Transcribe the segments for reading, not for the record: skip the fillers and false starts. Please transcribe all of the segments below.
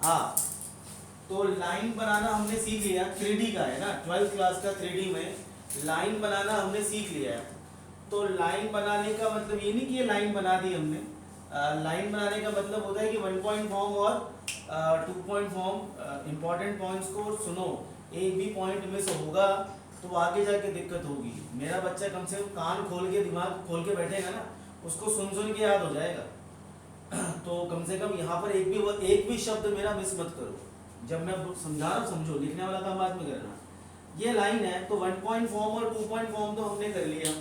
हाँ, तो लाइन बनाना हमने सीख लिया, 3D का है ना, 12th क्लास का 3D में लाइन बनाना हमने सीख लिया है। तो लाइन बनाने का मतलब ये नहीं कि ये लाइन बना दी हमने। लाइन बनाने का मतलब होता है कि 1 पॉइंट फॉर्म और 2 पॉइंट फॉर्म। इंपॉर्टेंट पॉइंट्स को सुनो, एक भी पॉइंट मिस होगा तो आगे जाके दिक्कत होगी। मेरा बच्चा कम से कम कान खोल के दिमाग खोल के बैठेगा ना, उसको सुन सुन के याद हो जाएगा। तो कम से कम यहाँ पर एक भी शब्द मेरा मिस मत करो। जब मैं समझा रहा हूँ समझो, लिखने वाला काम बाद में करना। ये लाइन है तो 1 पॉइंट फॉर्म और 2 पॉइंट फॉर्म तो हमने कर लिया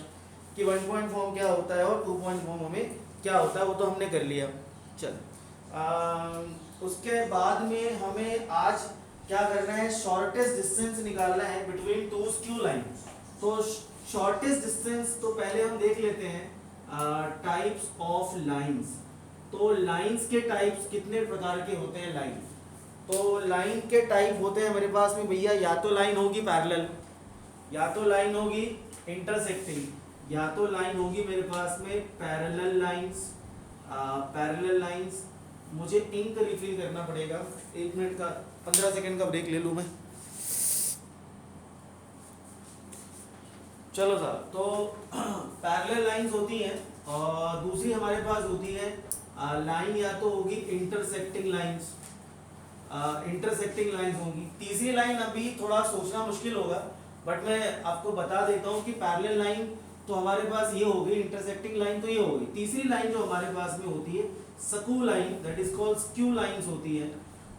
कि 1 पॉइंट फॉर्म क्या होता है और 2 पॉइंट फॉर्म हमें क्या होता है, वो तो हमने कर लिया। चल, उसके बाद में हमें आज क्या करना है, शॉर्टेस्ट डिस्टेंस निकालना है बिटवीन टू स्क्यू लाइन। तो शॉर्टेस्ट डिस्टेंस तो पहले हम देख लेते हैं टाइप्स ऑफ लाइंस। तो लाइंस के टाइप्स कितने प्रकार के होते हैं लाइन। तो लाइन के टाइप होते हैं मेरे पास में भैया, या तो लाइन होगी पैरेलल, या तो लाइन होगी इंटरसेक्टिंग, या तो लाइन होगी मेरे पास में पैरेलल लाइंस। पैरेलल लाइंस, मुझे इंक रिफिल करना पड़ेगा, 1 मिनट का 15 सेकंड का ब्रेक ले लूँ मैं। चलो साहब, तो पैरेलल लाइंस होती हैं और दूसरी हमारे पास होती है लाइन या तो होगी इंटरसेक्टिंग लाइंस, इंटरसेक्टिंग लाइंस होंगी। तीसरी लाइन अभी थोड़ा सोचना मुश्किल होगा, बट मैं आपको बता देता हूँ कि पैरेलल लाइन तो हमारे पास ये हो गई, इंटरसेक्टिंग लाइन तो ये हो गई। तीसरी लाइन जो हमारे पास में होती है skew line, that is called skew lines होती है।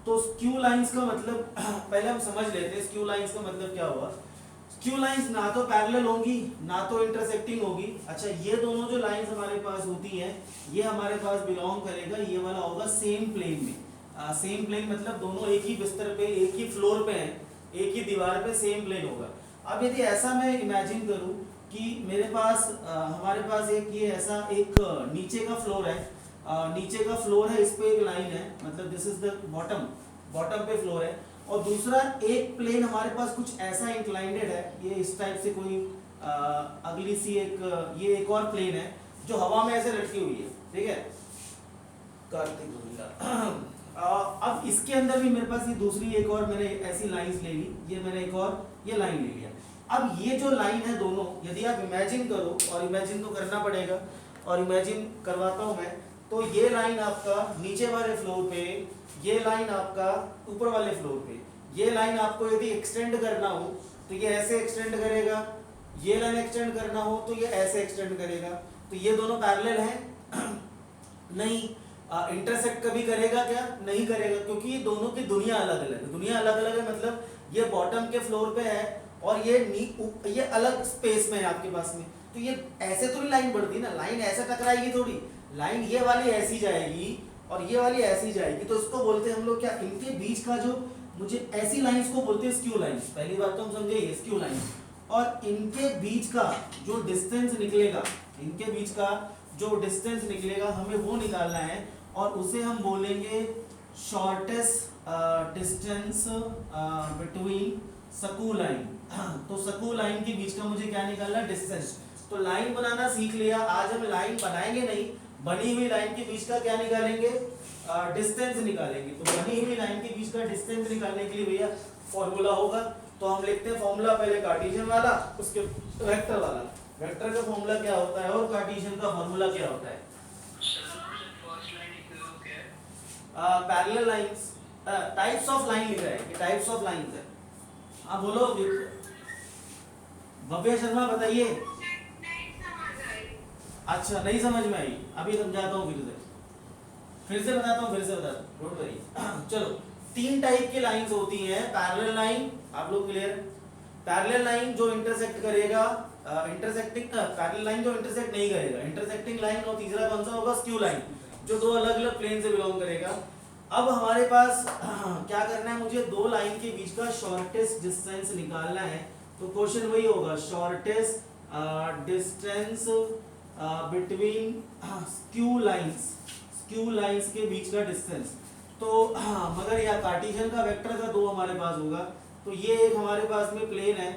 तो स्क्यू लाइंस का मतलब पहले हम समझ लेते हैं स्क्यू लाइंस का मतलब क्या हुआ। स्क्यू लाइंस ना तो पैरेलल होंगी ना तो इंटरसेक्टिंग होगी। अच्छा, ये दोनों जो लाइंस हमारे पास होती हैं ये हमारे पास बिलोंग करेगा, ये वाला होगा सेम प्लेन में। सेम प्लेन मतलब दोनों एक ही बिस्तर पे, एक ही फ्लोर पे हैं, एक ही दीवार पे, सेम प्लेन होगा। अब यदि ऐसा मैं इमेजिन करूं कि मेरे पास हमारे पास एक ये ऐसा एक नीचे का फ्लोर है, नीचे का फ्लोर है, इस पे एक लाइन है, मतलब this is the bottom, bottom पे फ्लोर है, और दूसरा एक प्लेन हमारे पास कुछ ऐसा इंक्लाइंडेड है, ये इस टाइप से कोई अगली सी एक ये एक और प्लेन है जो हवा में ऐसे लटकी हुई है, ठीक है। कार्तिक अब इसके अंदर भी मेरे पास ये दूसरी एक और मैंने ऐसी लाइंस ले ली, ये मैंने एक और ये लाइन ले लिया। अब ये जो लाइन है दोनों, यदि आप इमेजिन करो, और इमेजिन तो करना पड़ेगा और इमेजिन करवाता हूं मैं, तो ये लाइन आपका नीचे वाले फ्लोर पे, ये लाइन आपका ऊपर वाले फ्लोर पे, ये लाइन आपको यदि एक्सटेंड करना हो तो ये ऐसे एक्सटेंड करेगा, ये लाइन एक्सटेंड करना हो तो ये ऐसे एक्सटेंड करेगा। तो ये दोनों पैरेलल हैं नहीं। इंटरसेक्ट कभी करेगा क्या, नहीं करेगा, क्योंकि ये दोनों की दुनिया अलग अलग है। दुनिया अलग अलग है मतलब ये बॉटम के फ्लोर पे है और ये अलग स्पेस में है आपके पास में। तो ये ऐसे थोड़ी लाइन बढ़ती ना, लाइन ऐसे टकराएगी थोड़ी, लाइन ये वाली ऐसी जाएगी और ये वाली ऐसी जाएगी। तो इसको बोलते हैं हम लोग क्या, इनके बीच का जो, मुझे ऐसी लाइंस को बोलते हैं स्क्यू लाइंस। पहली बात तो हम समझे ये स्क्यू लाइंस। और इनके बीच का जो डिस्टेंस निकलेगा, इनके बीच का जो डिस्टेंस निकलेगा हमें वो निकालना है और उसे हम बोलेंगे shortest distance between skew line. तो स्क्यू लाइन के बीच का मुझे क्या निकालना है, डिस्टेंस। तो लाइन बनाना सीख लिया, आज हम लाइन बनाएंगे नहीं, बनी हुई लाइन के बीच का क्या निकालेंगे, डिस्टेंस निकालेंगे। तो बनी हुई लाइन के बीच का डिस्टेंस निकालने के लिए भैया फॉर्मूला होगा। तो हम लिखते हैं फॉर्मूला, पहले कार्टेशियन वाला उसके वेक्टर वाला। वेक्टर का फॉर्मूला क्या होता है और कार्टेशियन का फॉर्मूला क्या होता है। Parallel lines, types of line लिख रहा है कि टाइप्स ऑफ लाइंस है। हाँ बोलो भव्य शर्मा, बताइए। अच्छा, नहीं समझ में आई, अभी समझाता हूँ, फिर से बताता हूँ, डोंट वरी। चलो, 3 टाइप की लाइंस होती हैं। पैरेलल लाइन, आप लोग क्लियर। पैरेलल लाइन जो इंटरसेक्ट करेगा, इंटरसेक्टिंग पैरेलल लाइन जो इंटरसेक्ट नहीं करेगा, इंटरसेक्टिंग लाइन, और तीसरा कौन सा होगा, स्क्यू लाइन, जो दो अलग अलग प्लेन से बिलोंग करेगा। अब हमारे पास क्या करना है, मुझे दो लाइन के बीच का शॉर्टेस्ट डिस्टेंस निकालना है। तो क्वेश्चन वही होगा, shortest distance between skew lines के बीच का डिस्टेंस। तो मगर यह कार्टेशियन का वेक्टर का 2 हमारे पास होगा। तो ये एक हमारे पास में प्लेन है,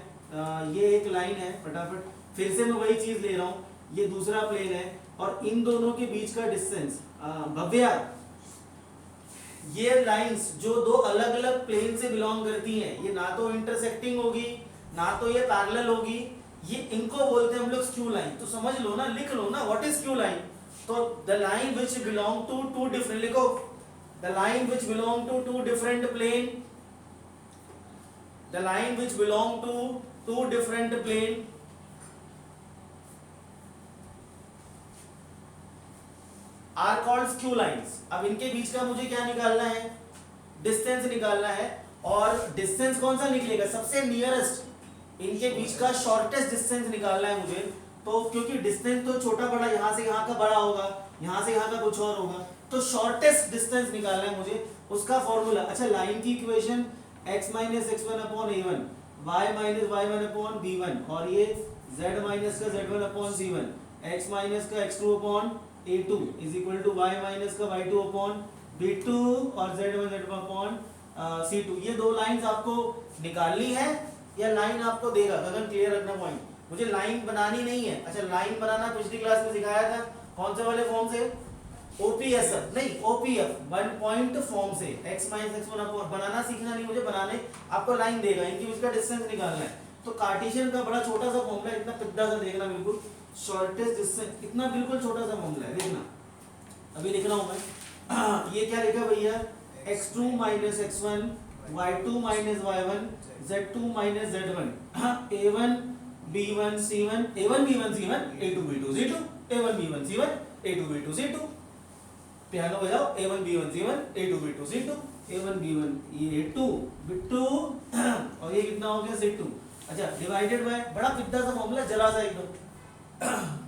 ये एक लाइन है, फटाफट फिर से मैं वही चीज ले रहा हूँ, ये दूसरा प्लेन है और इन दोनों के बीच का डिस्टेंस, भव्या ये लाइंस जो दो अलग अलग प्लेन से बिलोंग करती हैं, ये ना तो इंटरसेक्टिंग होगी ना तो ये पैरेलल होगी, ये इनको बोलते हैं हम लोग स्क्यू लाइन। तो समझ लो ना, लिख लो ना व्हाट इज स्क्यू लाइन। तो the line which belong to two different, लिखो the line which belong to two different plane, the line which belong to two different plane are called skew lines. अब इनके बीच का मुझे क्या निकालना है, distance निकालना है। और डिस्टेंस कौन सा निकलेगा, सबसे नियरेस्ट, इनके बीच का शॉर्टेस्ट डिस्टेंस निकालना है मुझे। तो क्योंकि डिस्टेंस तो छोटा बड़ा, यहाँ से यहाँ का बड़ा होगा, यहाँ से यहाँ का कुछ और होगा, तो शॉर्टेस्ट डिस्टेंस निकालना है मुझे, उसका फॉर्मूला। अच्छा, लाइन की equation x minus x one upon a one, y minus y one upon b one, और ये z माइनस का z one upon c one, x minus का x2 upon a2 is equal to y minus का y2 upon b2 और z1 z1 upon c2। ये दो lines आपको निकालनी है या लाइन आपको देगा, गगन क्लियर रखना पॉइंट, मुझे लाइन बनानी नहीं है। अच्छा, लाइन बनाना पिछली क्लास में सिखाया था, कौन से वाले फॉर्म से, ओपीएसएफ नहीं, ओपीएफ, वन पॉइंट फॉर्म से, x minus x one upon, बनाना सीखना नहीं मुझे, बनाने आपको लाइन देगा, इनकी बीच का डिस्टेंस निकालना है। तो कार्टेशियन का बड़ा छोटा सा फॉर्मूला है, इतना पिद्दा सा देखना, बिल्कुल शॉर्टेस्ट डिस्टेंस, इतना बिल्कुल छोटा सा फॉर्मूला है, देखना अभी लिख रहा हूं मैं। ये क्या लिखा भैया, x2 minus x1, y2 minus y1, z2 minus z1, a1 b1 c1, a1 b1 c1, a2 b2 c2, a1 b1 c1, a2 b2 c2, piano बजाओ, a1 b1 c1, a2 b2 c2, a1 b1 ये a2 b2 और ये कितना हो गया c2। अच्छा, divided by, बड़ा पिद्दा सा फॉर्मूला, जरा सा एकदम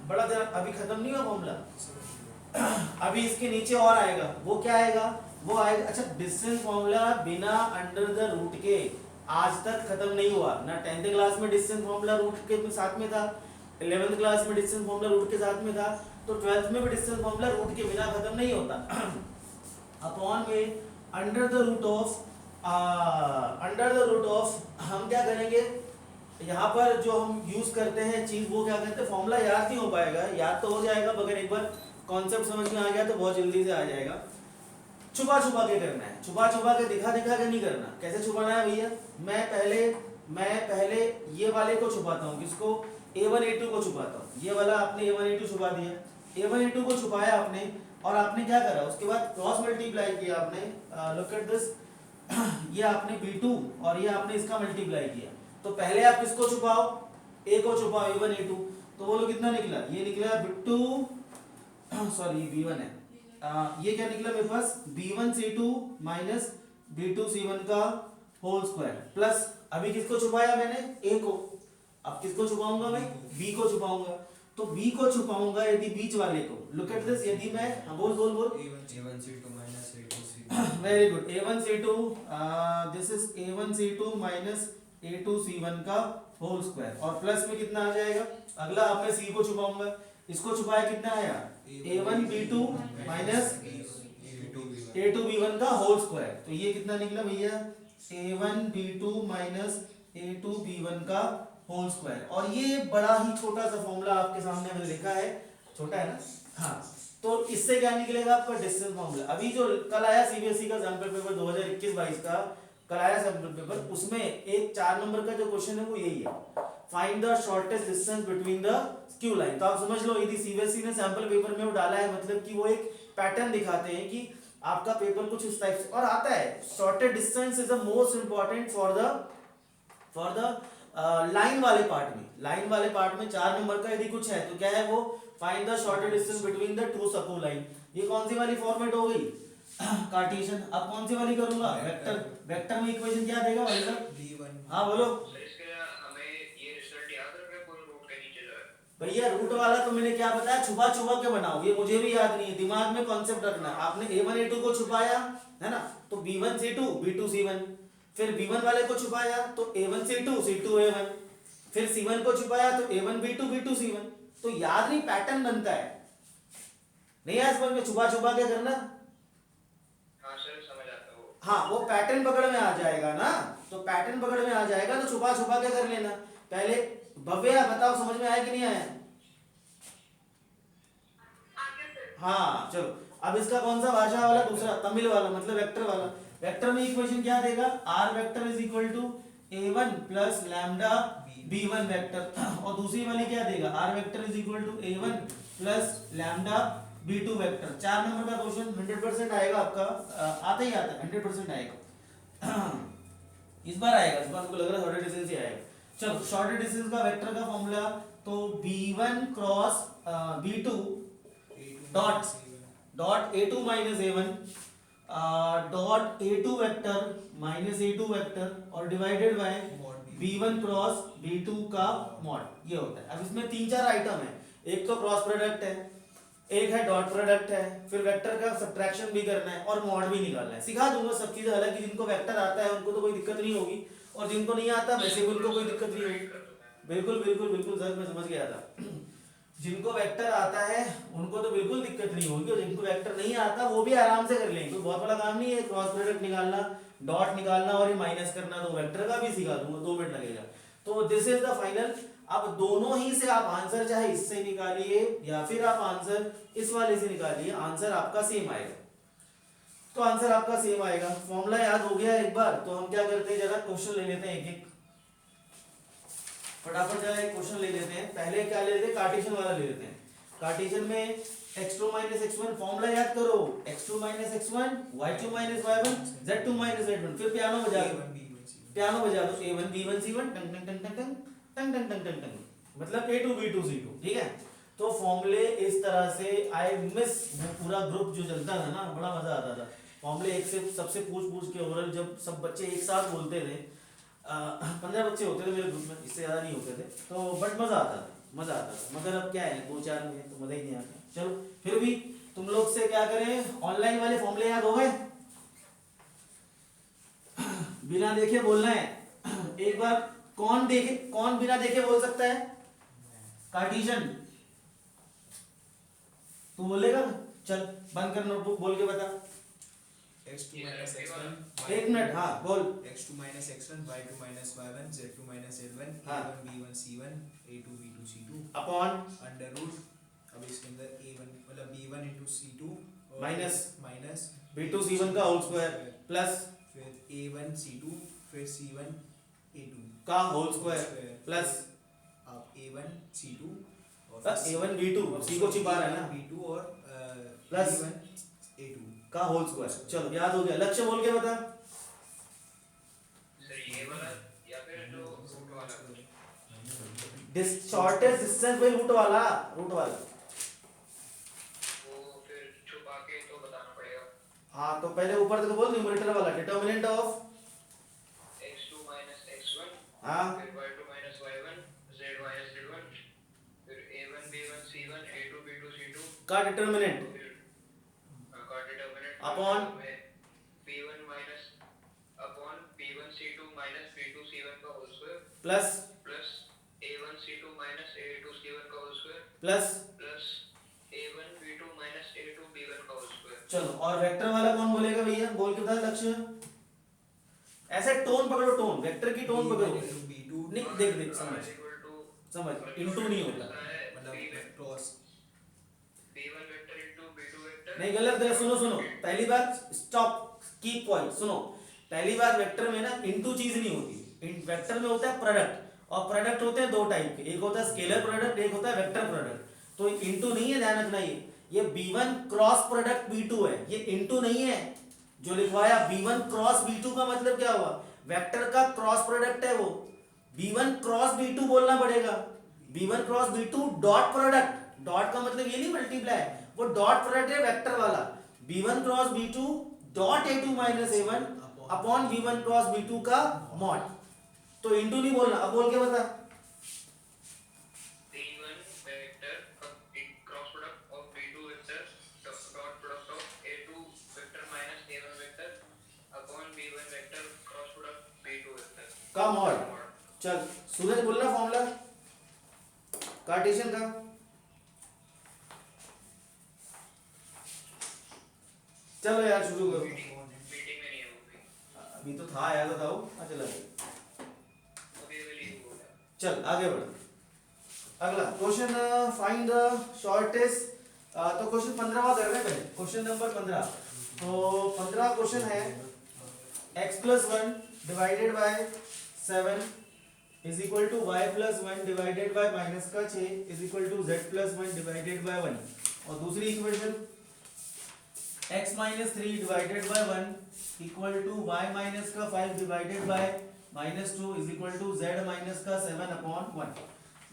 बड़ा जरा, अभी खत्म नहीं हुआ फॉर्मूला, अभी इसके नीचे और आएगा, वो क्या आएगा, वो आएगा। अच्छा, डिस्टेंस फॉर्मूला बिना अंडर द रूट के आज तक खत्म नहीं हुआ ना। 10th क्लास में डिस्टेंस फॉर्मूला रूट के साथ में था, 11th क्लास में डिस्टेंस फॉर्मूला रूट के साथ में था, तो 12th में भी डिस्टेंस फॉर्मूला रूट के बिना खत्म नहीं होता। अपॉन में अंडर द रूट ऑफ हम क्या करेंगे, यहाँ पर जो हम यूज करते हैं चीज, वो क्या करते हैं, फॉर्मूला याद नहीं हो पाएगा, याद तो हो जाएगा मगर एक बार कॉन्सेप्ट समझ में आ गया तो बहुत जल्दी से आ जाएगा। छुपा छुपा के करना है, छुपा छुपा के दिखा दिखा के नहीं करना। कैसे छुपाना है भैया, मैं पहले ये वाले को छुपाता हूँ, किसको, a1 a2 को छुपाता हूँ। ये वाला आपने a1 a2 छुपा दिया, a1 a2 को छुपाया आपने, और आपने क्या करा, उसके बाद क्रॉस मल्टीप्लाई किया आपने, लुक एट दिस, ये आपने b2 और ये आपने इसका मल्टीप्लाई किया। तो पहले आप किसको छुपाओ, a को छुपाओ, a1 a2, तो वो लोग कितना निकला, ये निकला b2, सॉरी b1 है, ये क्या निकला मेरे पास, b1 c2 minus b2 c1 का होल स्क्वायर, प्लस अभी किसको छुपाया मैंने, a को, अब किसको छुपाऊंगा मैं, b को छुपाऊंगा। तो b को छुपाऊंगा यदि बीच वाले को, लुक एट दिस, यदि मैं, बोल बोल बोल, a1 c2 minus a2 c1, very good, a1 c2, this is a1 c2 minus a2 c1 का होल स्क्वायर, और प्लस में कितना आ जाएगा, अगला आपने c को छुपाऊंगा, इसको छुपाया कितना आया, a1 b2 minus a2 b1 का होल स्क्वायर। तो ये कितना निकला भैया, a1 b2 minus a2 b1 का होल स्क्वायर। और ये बड़ा ही छोटा सा फॉर्मूला आपके सामने मैंने लिखा है, छोटा है ना, हाँ। तो इससे क्या निकलेगा आपका डिस्टेंस फॉर्मूला। अभी जो कल आया सीबीएसई का सैंपल पेपर 2021-22 का कल आया सैंपल पेपर, उसमें एक 4 नंबर का जो क्वेश्चन है वो यही है, find the shortest distance between the skew line. तो आप समझ लो, यदि सीबीएसई ने सैंपल पेपर में वो डाला है, मतलब कि वो एक पैटर्न दिखाते हैं कि आपका पेपर कुछ इस टाइप से और आता है। Shortest distance is the most important for the line वाले पार्ट में। लाइन वाले पार्ट में 4 नंबर का यदि कुछ है तो क्या है वो, find the shortest distance between the two skew line. ये कौन सी वाली फॉर्मेट हो गई, कार्टेशियन। अब कौन सी वाली करूंगा, वेक्टर। वेक्टर में इक्वेशन क्या देगा भाई साहब, v1, हाँ बोलो भैया। रूट वाला तो मैंने क्या बताया, छुपा छुपा के बनाओ, ये मुझे भी याद नहीं है, दिमाग में कॉन्सेप्ट रखना। आपने a1 a2 को छुपाया है ना, तो b1 c2 b2 c1, फिर b1 वाले को छुपाया तो a1 c2 c2 a1, फिर c1 को छुपाया तो a1 b2 b2 c1। तो याद नहीं, पैटर्न बनता है, नहीं आज समझ में, छुपा छुपा के करना। हाँ, वो पैटर्न पकड़ में आ जाएगा ना, तो पैटर्न पकड़ में आ जाएगा तो छुपा छुपा के कर लेना। पहले भव्या बताओ, समझ में आया कि नहीं आया? हाँ चलो, अब इसका कौन सा भाषा वाला, दूसरा तमिल वाला, मतलब वेक्टर वाला। वेक्टर में इक्वेशन क्या देगा, r vector is equal to a1 plus lambda b1 vector, और दूसरी वाली क्या देगा, r vector is equal to a1 plus lambda b2 vector. 4 number का क्वेश्चन 100% आएगा आपका, आता ही आता है, 100% आएगा। इस बार आएगा, इस बार हमको लग रहा है शॉर्टेड डिस्टेंस ही आएगा। चलो शॉर्टेड डिस्टेंस का वेक्टर का फॉर्मूला, तो b1 cross b2 dot a2 minus a1 dot a2 vector minus a2 vector और divided by b1 cross b2 का मॉड, ये होता है। अब इसमें 3-4 आइटम है, एक तो क्रॉस प्रोडक्ट है, एक है डॉट प्रोडक्ट है, फिर वेक्टर का सब्ट्रैक्शन भी करना है और मॉड भी निकालना है। सिखा दूंगा सब चीजें, हालांकि जिनको वेक्टर आता है उनको तो कोई दिक्कत नहीं होगी, और जिनको नहीं आता वैसे भी उनको कोई दिक्कत नहीं होगी। बिल्कुल बिल्कुल बिल्कुल सर, मैं समझ गया था। जिनको वेक्टर आता है उनको तो बिल्कुल दिक्कत नहीं होगी, और जिनको वेक्टर नहीं आता वो भी आराम से कर लेंगे, कोई बहुत बड़ा काम नहीं है। क्रॉस प्रोडक्ट निकालना, डॉट निकालना और ये माइनस करना, तो वेक्टर का भी सिखा दूंगा, 2 मिनट लगेगा। तो दिस इज द फाइनल। अब दोनों ही से आप आंसर चाहे इससे निकालिए या फिर आप आंसर इस वाले से निकालिए, आंसर आपका सेम आएगा। तो आंसर आपका सेम आएगा। फॉर्मूला याद हो गया एक बार, तो हम क्या करते हैं, जरा क्वेश्चन ले लेते हैं एक एक, फटाफट जरा एक क्वेश्चन ले लेते हैं। पहले क्या ले लेते हैं, कार्टेशियन वाला ले लेते हैं। कार्टेशियन में x2 माइनस x1 फॉर्मूला याद करो, x2 minus x1 y2 minus y1 z2 minus z1। फिर पियानो बजा दो, पियानो बजा दो, a1 b1 c1 टंग टंग टंग टंग टंग टंग टंग टंग टंग, मतलब a2 b2 c2, ठीक है। तो फॉर्मूले इस तरह से, आई मिस पूरा ग्रुप जो चलता था ना, बड़ा मजा आता था। फॉर्मूले एक से सबसे पूछ पूछ के ओरल, जब सब बच्चे एक साथ बोलते थे, 15 बच्चे होते थे मेरे ग्रुप में, इससे ज्यादा नहीं होते थे, तो बट मजा आता था, मजा आता था। मगर अब क्या है, 2-4 में तो मजा ही नहीं आता। चलो फिर भी तुम लोग से क्या करें, ऑनलाइन वाले फॉर्मूले याद हो गए, बिना देखे बोलना है। एक बार कौन देखे, कौन बिना देखे बोल सकता है, कार्टेशियन तू बोलेगा, चल बंद कर नोटबुक, बोल के बता। x2 minus x1 एक मिनट, हाँ बोल। x2 minus x1 y2 minus y1 z2 minus z1 हाँ। a1 b1 c1 a2 b2 c2 upon under root, अब इसके अंदर a1 मतलब b1 into c2 और माइनस माइनस b2 c1 का होल स्क्वायर प्लस फिर a1 c2 फिर c1 a2 का होल स्क्वायर प्लस अब a1 c2 और a1 b2, अब c को छिपा रहा है ना, b2 और प्लस b1 a2 का होल स्क्वायर। चलो याद हो गया, लक्ष्य बोल के बता। सर ये वाला या फिर जो रूट वाला, शॉर्टेस्ट डिस्टेंस बाय रूट वाला, रूट वाला। वो फिर छुपा के तो बताना पड़ेगा। हाँ तो पहले ऊपर तक बोल, न्यूमरेटर वाला, determinant of x2 minus x1, हाँ फिर y2 minus y1, z minus z1, फिर a1 b1 c1 a2 b2 c2 का डिटर्मिनेंट फिर का डिटरमिनेंट अपॉन b1 minus अपॉन b1 c2 minus b2 c1 का whole square plus plus a1 c2 minus a2 c1 का whole square plus, plus a1 b2 minus a2 b1 का whole square. चलो और vector वाला कौन बोलेगा भैया, बोल के बता लक्ष्य। ऐसे टोन पकड़ो, टोन वेक्टर की टोन पकड़ो, b2 नहीं देख देख समझ समझ, इनटू नहीं होता, मतलब cross b1 vector into b2 vector. नहीं गलत गलत, सुनो सुनो, पहली बात स्टॉप, कीप पॉइंट सुनो। पहली बात, वेक्टर में ना इनटू चीज नहीं होती, वेक्टर में होता है प्रोडक्ट, और प्रोडक्ट होते हैं 2 टाइप के, एक होता है स्केलर प्रोडक्ट, एक होता है वेक्टर प्रोडक्ट। तो इनटू नहीं है, ध्यान रखना, ये b1 क्रॉस प्रोडक्ट b2 है, ये इनटू नहीं है। जो लिखवाया b1 क्रॉस b2 का मतलब क्या हुआ, वेक्टर का क्रॉस प्रोडक्ट है वो, b1 क्रॉस b2 बोलना पड़ेगा। b1 cross b2 dot product, dot का मतलब ये नहीं मल्टीप्लाई, वो डॉट प्रोडक्ट है वेक्टर वाला। b1 cross b2 dot a2 minus a1 upon b1 cross b2 का मॉड। तो इनटू नहीं बोलना, अब बोल के बता। b1 vector cross product of b2 vector dot product of a2 vector minus a1 vector upon b1 vector cross product b2 vector का mod. चल सूरज बोलना फॉर्मूला कार्टेशियन का। चलो यार शुरू करो, मीटिंग में नहीं है वो भी, अभी तो था यार, बताओ। हाँ चला अभी अभी हो गया। चल आगे बढ़। अगला क्वेश्चन, फाइंड द शॉर्टेस्ट तो क्वेश्चन 15वां कर रहे हैं पहले, क्वेश्चन नंबर 15। तो 15 क्वेश्चन है x plus 1 divided by 7 is equal to y plus 1 divided by minus का 6 is equal to z plus 1 divided by 1। और दूसरी equation x minus 3 divided by 1 equal to y minus का 5 divided by minus 2 is equal to z minus का 7 upon 1।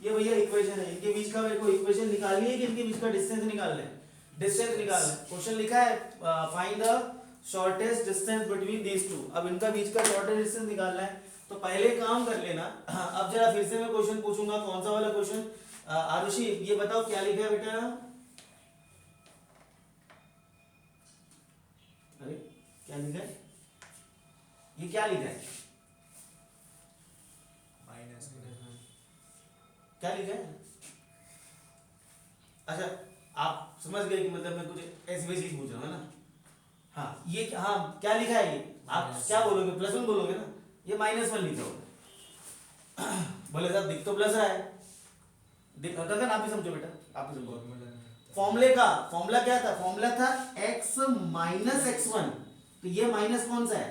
ये भैया equation है, इनके बीच का मेरे को इक्वेशन निकालनी है कि इनके बीच का डिस्टेंस निकालना है, डिस्टेंस निकालना है। क्वेश्चन लिखा है find the shortest distance between these two. अब इनका बीच का शॉर्टेस्ट डिस्टेंस निकालना है, तो पहले काम कर लेना। अब जरा फिर से मैं क्वेश्चन पूछूंगा, कौन सा वाला क्वेश्चन? आरुषि ये बताओ क्या लिखा है बेटा? अरे क्या लिखा है, ये क्या लिखा है, माइनस क्या लिखा है? अच्छा आप समझ गए कि मतलब मैं कुछ ऐसी वैसी चीज पूछ रहा हूँ ना। हाँ ये हाँ क्या लिखा है ये? आप क्या बोलोगे? प्लस 1 बोलोगे ना? ये -1 लिखा होगा। बोले साहब दिख तो प्लस रहा है, गगन आप ही समझो बेटा, आप ही समझो। फॉर्मूले का फॉर्मूला क्या था? फॉर्मूला था x माइनस x1, तो ये माइनस कौन सा है?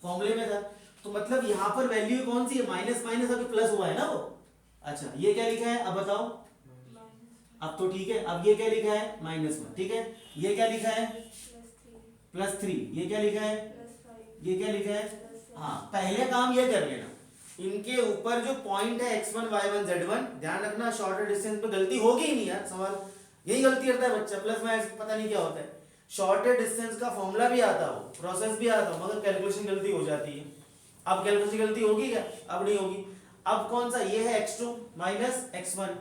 फॉर्मूले में था, तो मतलब यहाँ पर वैल्यू कौन सी है? माइनस माइनस अभी प्लस हुआ है ना वो। अच्छा ये क्या लिखा है अब बताओ? अब तो ठीक है। अब ये क्या लिखा है? -1, ठीक है। ये क्या लिखा है? +3। ये क्या लिखा है? ये क्या लिखा है? हाँ पहले काम ये कर लेना, इनके ऊपर जो पॉइंट है x1 y1 z1, ध्यान रखना शॉर्टर डिस्टेंस पे गलती होगी ही नहीं यार, सवाल यही गलती करता है बच्चा, प्लस माइनस पता नहीं क्या होता है। शॉर्टर डिस्टेंस का फॉर्मूला भी आता हो, प्रोसेस भी आता हो, मगर कैलकुलेशन गलती हो जाती है। अब कैलकुलेशन गलती होगी क्या? अब नहीं होगी। अब कौन सा? ये है x2 minus x1,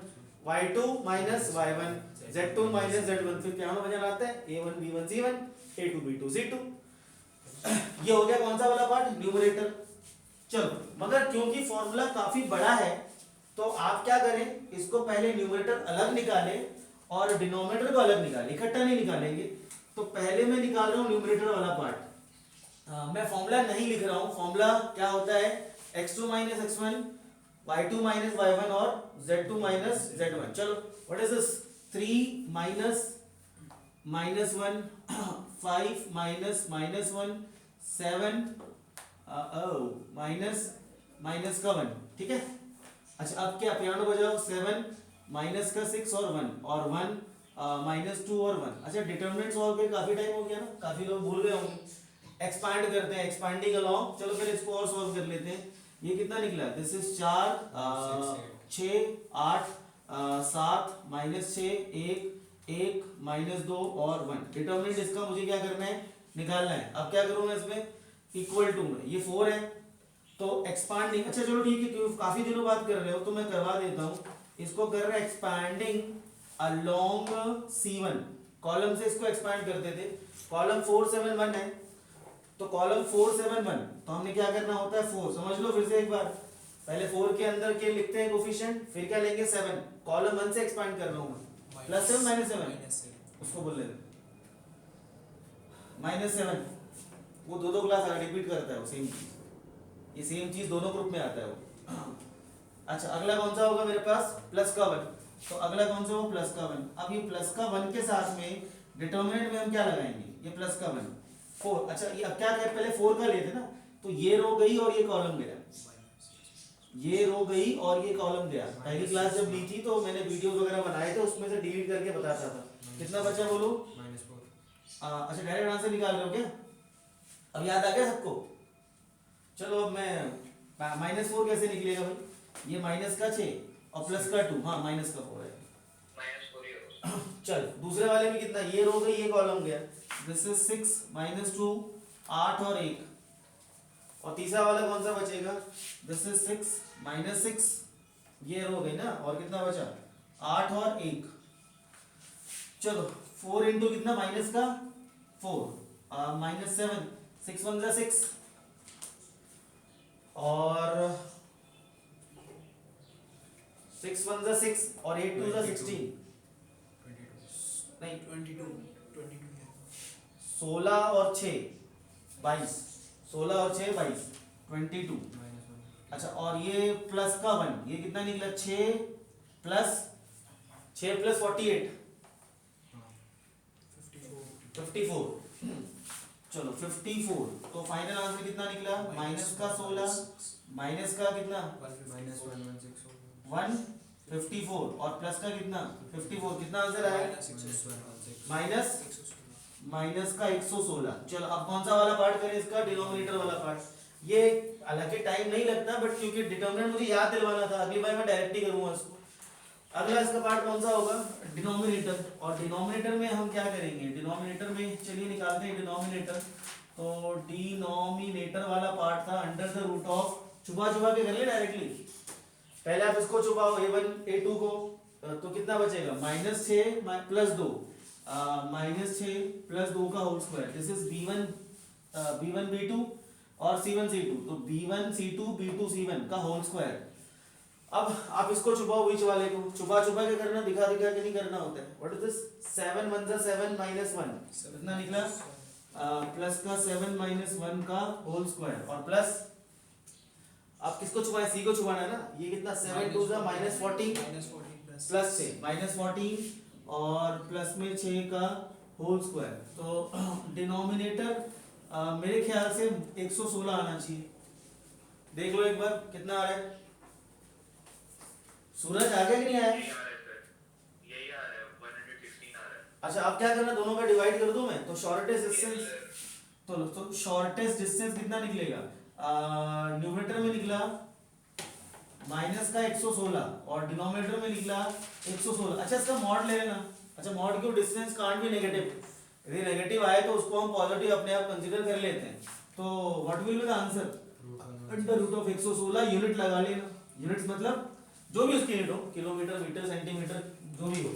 y2 minus y1, z2 minus z1। फिर क्या वजन आता है? a1 b1 c1 a2 b2 c2। ये हो गया कौन सा वाला पार्ट? न्यूमरेटर। चलो मगर क्योंकि फॉर्मूला काफी बड़ा है, तो आप क्या करें, इसको पहले न्यूमरेटर अलग निकालें और डिनोमिनेटर को अलग निकालें, इकट्ठा नहीं निकालेंगे। तो पहले मैं निकाल रहा हूँ न्यूमरेटर वाला पार्ट। मैं फॉर्मूला नहीं लिख रहा हूँ, फॉर्मूला क्या होता है? x2 minus x1, y2 minus y1 और z2 माइनस z1। चलो what is this? 3 minus -1 5 minus -1 7 minus का 1, ठीक है। अच्छा अब क्या पियानो बजाओ? 7 माइनस का 6 और 1 और 1 -2 और 1। अच्छा डिटरमिनेंट सॉल्व करके काफी टाइम हो गया ना, काफी लोग भूल गए होंगे। एक्सपांड करते हैं, एक्सपांडिंग अलोंग। चलो फिर इसको और सॉल्व कर लेते हैं। ये कितना निकला? दिस इज 4 6 8 7 -6 1 -2 और 1। डिटरमिनेंट इसका मुझे क्या करना है? निकालना है। अब क्या करूँ मैं इसमें? इक्वल टू में ये 4 है तो एक्सपांडिंग। अच्छा चलो ठीक है, क्योंकि काफी दिनों बात कर रहे हो तो मैं करवा देता हूँ। इसको कर रहे हैं एक्सपांडिंग अलोंग C1, कॉलम से इसको एक्सपांड करते थे। कॉलम 4 7 1 है, तो कॉलम 4 7 1, तो हमने क्या करना होता है? 4 समझ लो फिर से एक बार, पहले 4 के अंदर के लिखते हैं कोफिशिएंट, फिर क्या लेंगे? 7। कॉलम 1 से एक्सपांड कर रहा हूँ मैं, +7 -7 उसको बोल लेते -7। वो दो क्लास रिपीट करता है वो सेम चीज, ये सेम चीज दोनों ग्रुप में आता है वो। अच्छा अगला कौन सा होगा मेरे पास? प्लस का 1, तो अगला कौन सा हो? प्लस का 1। अब ये प्लस का 1 के साथ में डिटरमिनेंट में हम क्या लगाएंगे? ये प्लस का 1 4। अच्छा ये अब क्या करें? पहले 4 का लेते ना, तो ये रो गई और ये कॉलम गया, ये रो गई और ये कॉलम गया। पहली क्लास जब ली थी तो मैंने वीडियोस वगैरह बनाए थे, उसमें से डिलीट करके बताता था। कितना बचा बोलो? -4। अच्छा डायरेक्ट आंसर निकाल रहे हो क्या? अब याद आ गया सबको? चलो अब मैं -4 कैसे निकलेगा भाई? ये माइनस का 6 और प्लस का 2, हाँ माइनस का 4 है। -4 ही होगा। चल दूसरे वाले में कितना? ये रो गई ये कॉलम गया, दिस इज 6 -2 8 और 1। और तीसरा वाला कौन सा बचेगा? दिस इज 6 -6, ये रो गई ना, और कितना बचा? 8 और 1। चलो 4 इंटू कितना? माइनस का 4 -7, 6 1 जा 6 और 6 1 जा 6 और 8 2 जा 16 नहीं 16 और 6 22, 16 और 6 22 22। अच्छा और ये प्लस का 1, ये कितना निकला? 6 + 48 54। चलो 54, तो फाइनल आंसर कितना निकला? माइनस का 16 माइनस का कितना? माइनस 154 और प्लस का कितना? 54। कितना आंसर आया? माइनस माइनस का 116। चलो अब कौन सा वाला पार्ट करें इसका? डिनोमिनेटर वाला पार्ट। ये हालांकि टाइम नहीं लगता, बट क्योंकि डिटर्मिनेंट मुझे याद दिलवाना था, अगली बार मैं डायरेक्ट ही करूंगा इसको। अगला इसका पार्ट कौन सा होगा? डिनोमिनेटर। और डिनोमिनेटर में हम क्या करेंगे? डिनोमिनेटर में चलिए निकालते हैं डिनोमिनेटर। तो डिनोमिनेटर वाला पार्ट था अंडर द रूट ऑफ, छुपा छुपा के कर ले डायरेक्टली। पहले आप इसको छुपाओ a1 a2 को, तो कितना बचेगा? -6 प्लस 2, -6 प्लस 2 का whole square. This is b1 b2 और c1 c2, तो b1 c2 b2 c1 का होल स्क्वायर। अब आप इसको छुपाओ बीच वाले को, छुपा छुपा के करना, दिखा दिखा के नहीं करना होता है। What is this? 7 1 जा 7 -1 कितना निकला? प्लस का 7 -1 का होल स्क्वायर और प्लस, आप किसको छुपाए? सी को छुपाना है ना। ये कितना? 7 2 जा -14 प्लस 6 -14 और प्लस में 6 का होल स्क्वायर। तो डिनोमिनेटर मेरे ख्याल से 116 आना चाहिए। देख लो एक बार कितना आ रहा है। सूरज आ गया कि नहीं आया? यही आ रहा है सर, यही आ रहा है, 116 आ रहा है। अच्छा, अब क्या करना? दोनों का डिवाइड कर दूं मैं, तो शॉर्टेस्ट डिस्टेंस, तो शॉर्टेस्ट डिस्टेंस कितना निकलेगा? न्यूमरेटर में निकला माइनस का 116 और डिनोमिनेटर में निकला 116। अच्छा, इसका मॉड ले लेना। अच्छा, मॉड क्यों? Distance can't be negative. यदि नेगेटिव आए तो उसको हम पॉजिटिव अपने आप कंसीडर कर लेते हैं। तो what will be the answer? Under root of 116। Unit लगा लेना। यूनिट्स मतलब जो भी उसकी यूनिट हो, किलोमीटर मीटर सेंटीमीटर जो भी हो।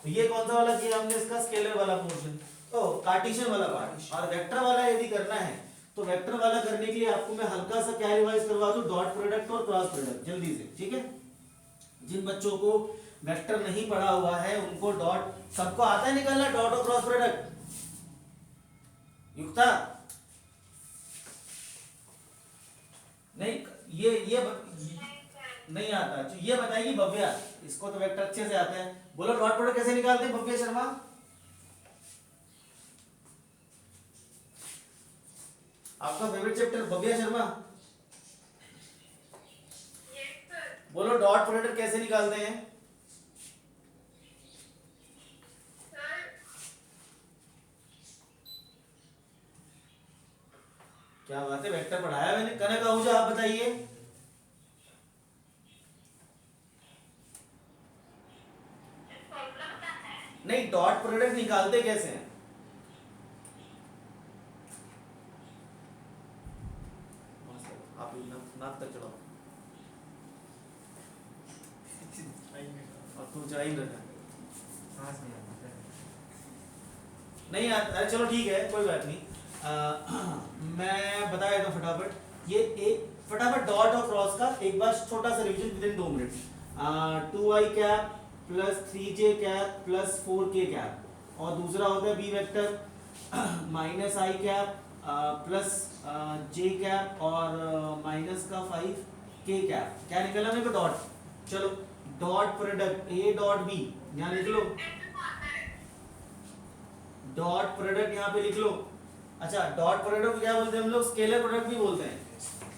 तो ये कौन सा वाला किया हमने? इसका स्केलर वाला पोर्शन, तो कार्टेशियन वाला पार्ट। और वेक्टर वाला यदि करना है तो वेक्टर वाला करने के लिए आपको मैं हल्का सा क्या रिवाइज करवा दूं? डॉट प्रोडक्ट और क्रॉस प्रोडक्ट जल्दी से, ठीक है? जिन बच्चों को वेक्टर नहीं पढ़ा हुआ है उनको डॉट, सबको आता है निकालना डॉट और क्रॉस प्रोडक्ट? युक्ता नहीं, ये नहीं आता। तो ये बताइए भव्या, इसको तो वेक्टर अच्छे से आता है। बोलो डॉट प्रोडक्ट कैसे निकालते हैं भव्या शर्मा? आपका फेवरेट चैप्टर भव्या शर्मा, बोलो डॉट प्रोडक्ट कैसे निकालते हैं? क्या बात है, वेक्टर पढ़ाया मैंने। कनक आहूजा आप बताइए। नहीं, डॉट प्रोडक्ट निकालते कैसे हैं? आप नाक तक चढ़ाओ और तुम चढ़ा ही रखा नहीं आता। चलो ठीक है, कोई बात नहीं। मैं बता देता हूँ फटाफट। ये एक फटाफट डॉट और क्रॉस का एक बार छोटा सा revision with in 2 minute. 2i cap plus 3j cap plus 4k cap, और दूसरा होता है बी वेक्टर माइनस आई कैप प्लस j कैप और माइनस का 5k कैप। क्या निकला मेरे को? डॉट। चलो dot product a dot b यहाँ लिख लो, डॉट प्रोडक्ट यहाँ पे लिख लो। अच्छा, डॉट प्रोडक्ट को क्या बोलते हैं हम लोग? स्केलर प्रोडक्ट भी बोलते हैं।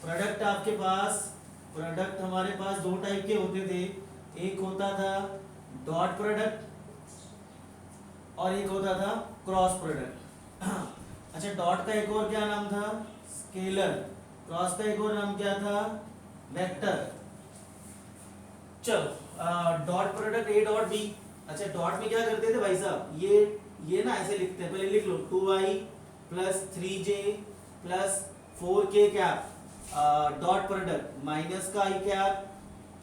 प्रोडक्ट आपके पास, प्रोडक्ट हमारे पास 2 टाइप के होते थे। एक होता था डॉट प्रोडक्ट और एक होता था क्रॉस प्रोडक्ट। अच्छा, डॉट का एक और क्या नाम था? स्केलर। क्रॉस का एक और नाम क्या था? वेक्टर। चलो dot product a dot b। अच्छा, डॉट में क्या करते थे भाई साहब? ये ना ऐसे लिखते हैं, पहले लिख लो 2i plus 3j plus 4k cap dot product minus का i कैप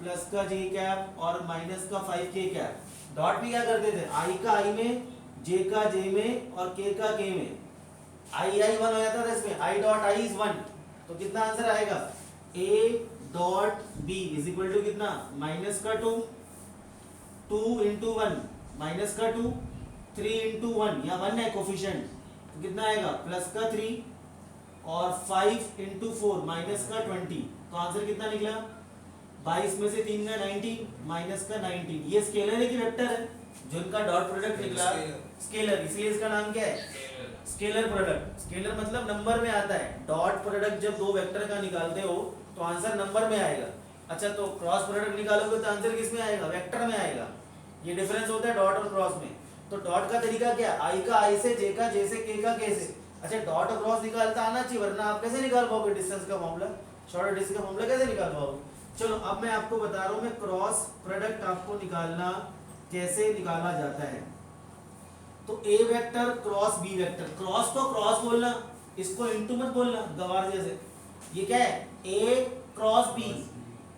प्लस का j कैप और माइनस का 5k कैप। डॉट भी क्या करते थे? i का i में, j का j में और k का k में। i 1 हो जाता था इसमें, i डॉट i इज 1। तो कितना आंसर आएगा? a dot b is equal to कितना? माइनस का 2 इंटू 1 माइनस का 2, 3 इंटू 1 या 1 है कोफिशिएंट, तो कितना आएगा? प्लस का 3 और 5 इंटू 4 माइनस का 20। तो आंसर कितना निकला? 22 में से 3 का 19 माइनस का 19। ये स्केलर है कि वेक्टर है? जो इनका डॉट प्रोडक्ट निकला स्केलर, इसलिए इसका नाम क्या है? स्केलर प्रोडक्ट, स्केलर मतलब नंबर में आता है, डॉट प्रोडक्ट जब दो वेक्टर का निकालते हो तो आंसर नंबर में आएगा। अच्छा तो क्रॉस प्रोडक्ट निकालोगे तो आंसर किस में आएगा, वेक्टर में आएगा। ये डिफरेंस होता है डॉट और क्रॉस में। तो डॉट का तरीका क्या, आई का आई से, जे का जे से, के का के से। अच्छा डॉट और क्रॉस निकालता आना चाहिए, वरना आप कैसे निकाल पाओगे डिस्टेंस का फॉर्मूला, शॉर्ट डिस्टेंस का फॉर्मूला कैसे निकाल पाओगे। चलो अब मैं आपको बता रहा हूँ मैं क्रॉस प्रोडक्ट आपको निकालना कैसे निकाला जाता है। तो a vector cross b vector, cross को क्रॉस बोलना, इसको इनटू मत बोलना गवार जैसे। ये क्या है, ए क्रॉस बी,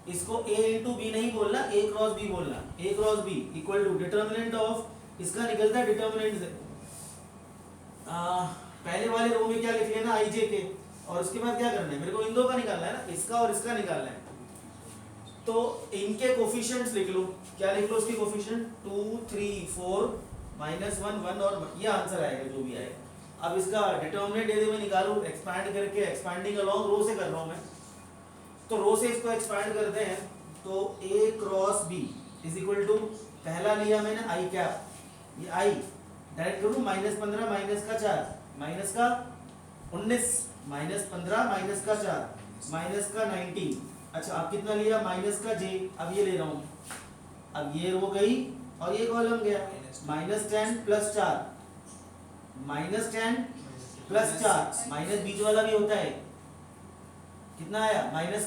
इसको ए इंटू बी नहीं बोलना, ए क्रॉस बी बोलना। A cross b equal to determinant of, इसका निकलता है डिटर्मिनेंट से पहले वाले रो में क्या लिख लेना, आई जे के, और उसके बाद क्या करना है, मेरे को इन दो का निकालना है ना, इसका और इसका निकालना है। तो इनके कोफिशिएंट्स लिख लो, क्या लिख लो उसके कोफिशिएंट, 2 3 4 -1 1 और ये आंसर आएगा जो भी आएगा। अब इसका डिटर्मिनेंट यदि मैं निकालूं एक्सपैंड करके, एक्सपैंडिंग अलोंग रो से कर रहा हूं मैं, तो रो से इसको एक्सपैंड करते हैं तो a cross b is equal to, पहला लिया मैंने आई कैप, ये आई डायरेक्ट करूं, -15 माइनस का 4 माइनस का 19, -15 माइनस का 4 माइनस का 19। अच्छा अब कितना लिया, माइनस का j, अब ये ले रहा हूं, अब ये रो गई और ये कॉलम गया, -10 प्लस 4 -10 प्लस 4 माइनस बीच वाला भी होता है, कितना आया माइनस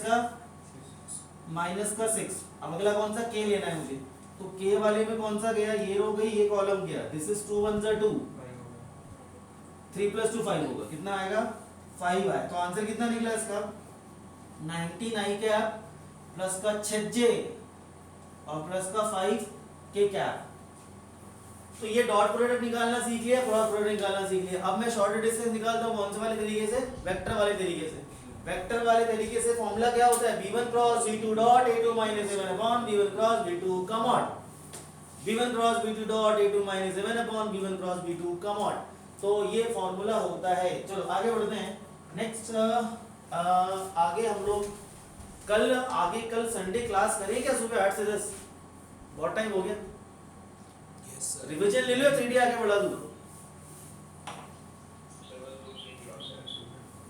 का 6। अब अगला कौन सा, के लेना है मुझे, तो के वाले में कौन सा गया, ये रो गई, ये कॉलम गया, दिस इज 2 1 2, 3 + 2 5 होगा, कितना आएगा 5 आया। तो आंसर कितना निकला इसका, 19 आई कैप प्लस का 6 जे और प्लस का 5 के कैप। तो ये डॉट प्रोडक्ट निकालना सीख लिया, क्रॉस प्रोडक्ट निकालना सीख लिया। अब मैं शॉर्ट डिस्टेंस निकालता हूँ कौन से वाले तरीके से, वेक्टर वाले तरीके से। वेक्टर वाले तरीके से फॉर्मूला क्या होता है, v1 cross v2 dot a2 - 7 upon v1 cross v2 कमॉट, v1 cross v2 dot a2 - 7 upon v1 cross v2 कमॉट। तो ये फॉर्मूला होता है। चलो आगे बढ़ते हैं, नेक्स्ट आगे हम लोग कल संडे क्लास करें क्या, सुबह 8 से 10, बहुत टाइम हो गया, यस सर। रिवीजन ले लो, 3D आगे बढ़ा दूं।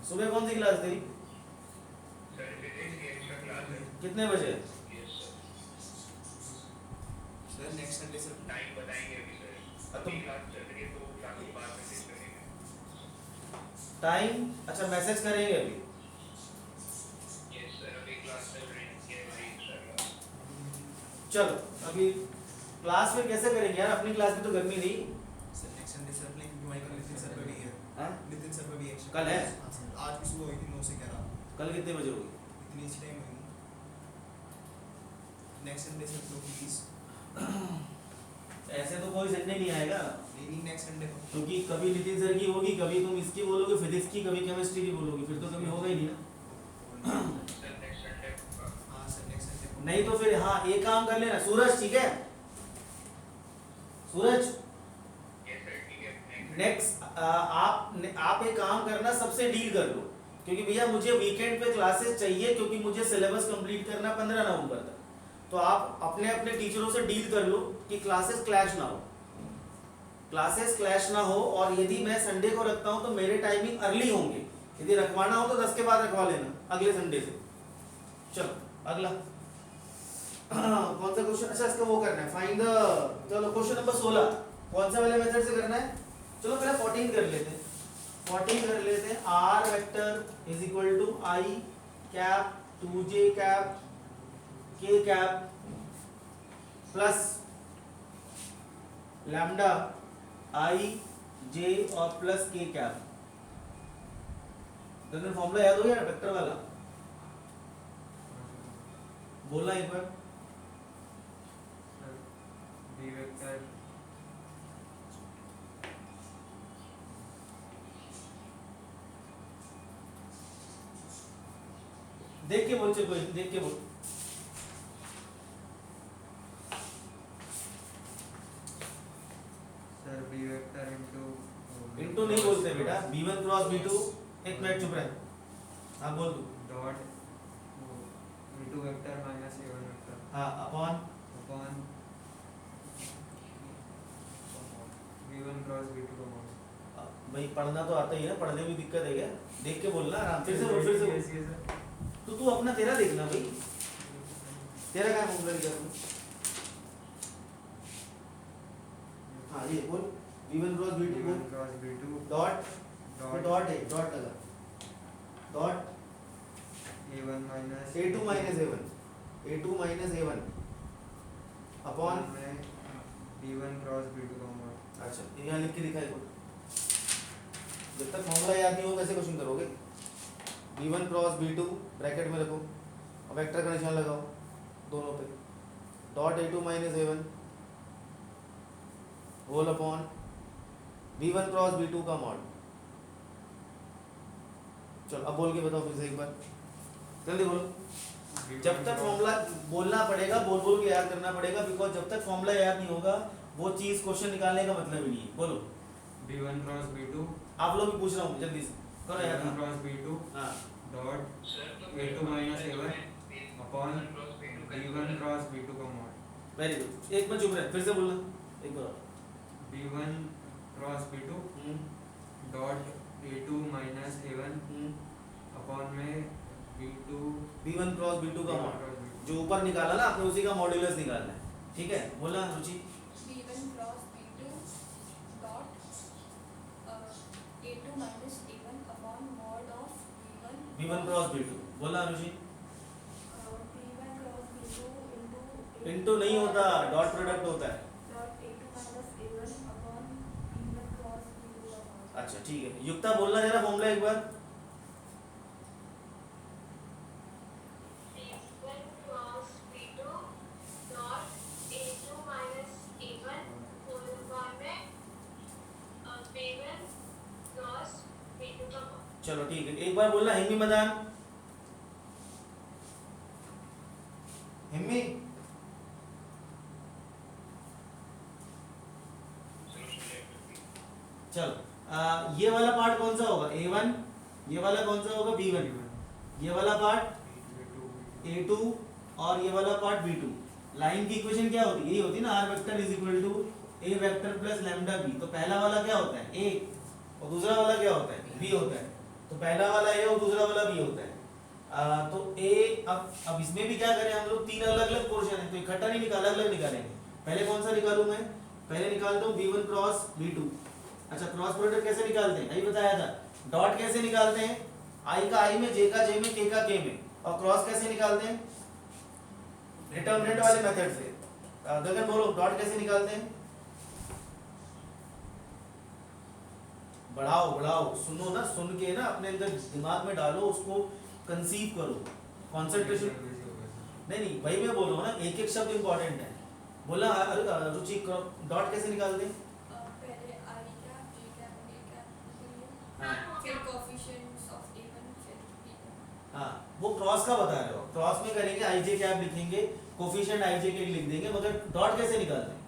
सुबह कौन सी क्लास तेरी, कितने बजे, sir next Sunday sir time बताएंगे अभी सर, तो अभी क्लास चल रही है तो क्लास के बाद मैसेज करेंगे। टाइम, अच्छा मैसेज करेंगे अभी। यस सर, अभी क्लास चल रही है इंशाल्लाह। चलो अभी क्लास में कैसे करेंगे यार, अपनी क्लास में तो गर्मी नहीं। Sir next Sunday sir play क्योंकि हमारी कल नितिन सर का भी है, हाँ? नितिन सर का भी है कल है? हाँ सर, आज भी सुबह हुई थी 9 से 11, कल कितने बजे होगी, इतनी इस टाइम हुई। नेक्स्ट संडे सर तो प्लीज, ऐसे तो कोई संडे नहीं आएगा, नहीं नेक्स्ट संडे को। क्योंकि कभी नितिन सर की होगी, कभी तुम इसकी बोलोगे फिजिक्स की, कभी केमिस्ट्री की बोलोगी, फिर तो कभी होगा ही नहीं ना। सर नेक्स्ट संडे हाँ सर नेक्स्ट संडे को। नहीं तो फिर हाँ एक काम कर लेना सूरज, ठीक है सूरज, यस सर ठीक है। नेक्स्ट आप एक काम करना, सबसे डील कर लो, क्योंकि भैया मुझे वीकेंड पे क्लासेस चाहिए, क्योंकि मुझे सिलेबस कंप्लीट करना 15 नवंबर तक। तो आप अपने अपने टीचरों से डील कर लो कि क्लासेस क्लैश ना हो, क्लासेस क्लैश ना हो। और यदि मैं संडे को रखता हूं तो मेरे टाइमिंग अर्ली होंगे, यदि रखवाना हो तो 10 के बाद रखवा लेना अगले संडे से। चलो अगला कौन सा क्वेश्चन, अच्छा इसका वो करना है फाइंड द, चलो क्वेश्चन नंबर 16 कौन सा वाले मेथड से करना है, चलो पहले 14 कर लेते हैं, 14 कर लेते हैं। r vector is equal to i cap 2j cap k cap plus lambda i j और प्लस k कैप। तो फॉर्मूला याद हो गया वेक्टर वाला, बोलना एक बार। b वेक्टर देख के बोल, कोई देख के बोल। सर b वेक्टर इनटू नहीं बोलते बेटा, b1 क्रॉस b2, एक मिनट चुप रहे, हाँ बोल तू। Dot b2 vector minus a1 vector हाँ upon upon b1 cross b2 का मॉड भाई पढ़ना तो आता ही है, पढ़ने में दिक्कत है क्या? देख के बोलना आराम, फिर से बोल, फिर से बोल। Yes, yes, sir. तो तू अपना तेरा देखना भाई, तेरा क्या फॉर्मूला लिखा तूने? हाँ ये बोल, v1 क्रॉस v2 B1 बोल, cross B2 dot, dot dot है, डॉट लगा, dot A1 minus a2 minus a1, a2 minus a1 upon, में B1 cross B2 का mod. अच्छा यहाँ लिख के दिखाई बोल। जब तक फॉर्मूला याद नहीं होगा कैसे क्वेश्चन करोगे? v1 क्रॉस v2 ब्रैकेट में रखो और वेक्टर का निशान लगाओ दोनों पे, dot a2 minus a1 whole upon v1 cross v2 का मॉड। चलो अब बोल के बताओ फिर से एक बार, जल्दी बोलो। B1 जब तक cross- फॉर्मूला बोलना पड़ेगा, बोल बोल के याद करना पड़ेगा, बिकॉज जब तक फॉर्मूला याद नहीं होगा वो चीज क्वेश्चन निकालने का मतलब ही नहीं है। बोलो, B1 cross B2 आप लोग भी पूछ रहा हूँ जल्दी से करो यार। B1 cross B2 हाँ dot सर तो A2 minus A1 upon B1 cross B2 का mod. वेरी गुड, एक मिनट चुप रहे, फिर से बोलना एक बार। B1 cross B2 dot A2 minus A1 upon में B2 v1 क्रॉस v2 का मॉड, cross B2. जो ऊपर निकाला ना आपने उसी का मॉड्यूलस निकालना है, ठीक है? बोला रुचि, B1 cross B2 dot A2 minus A1 upon mod of v1 cross v2 बोला रुचि। B1 cross B2 into into नहीं होता, डॉट प्रोडक्ट होता है। dot A2 minus A1 upon B1 cross B2 का mod. अच्छा ठीक है, युक्ता बोलना जरा फॉर्मूला एक बार। B1 cross B2 dot A2 minus A1 whole upon में B1 cross B2 का mod. चलो ठीक है, एक बार बोलना हिम्मी मदान, हिम्मी चलो ये वाला पार्ट कौन सा होगा? a1, ये वाला कौन सा होगा? b1, ये वाला पार्ट a2 और ये वाला पार्ट b2। लाइन की इक्वेशन क्या होती है? यही होती है ना, r vector is equal to a vector plus lambda b। तो पहला वाला क्या होता है? a, और दूसरा वाला क्या होता है? b होता है। तो पहला वाला a और दूसरा वाला b होता है। तो a, अब इसमें भी क्या करें हम लोग, तीन अलग अलग पोर्शन है तो इकट्ठा नहीं निकाला, अलग निकालेंगे। पहले कौन सा निकालूं मैं? पहले निकालता हूँ b1 क्रॉस b2। अच्छा क्रॉस प्रोडक्ट कैसे निकालते हैं? यही बताया था। डॉट कैसे निकालते हैं? i का i में, j का j में, k का k में। और क्रॉस कैसे निकालते हैं? डिटरमिनेंट वाले मेथड से। गगन बोलो, डॉट कैसे निकालते हैं? बढ़ाओ बढ़ाओ, सुनो ना, सुन के ना अपने अंदर दिमाग में डालो, उसको कंसीव करो, कंसंट्रेशन। नहीं नहीं वही मैं बोल रहा हूँ ना, एक एक शब्द इंपॉर्टेंट है। बोला रुचि, डॉट कैसे निकालते हैं? पहले I cap, J cap, A cap लिखेंगे, हाँ फिर coefficients of A1 फिर B1. हाँ, वो क्रॉस का बता रहे हो। क्रॉस में करेंगे i j कैप लिखेंगे, कोफिशिएंट i j के लिख देंगे, मगर डॉट कैसे निकालते हैं?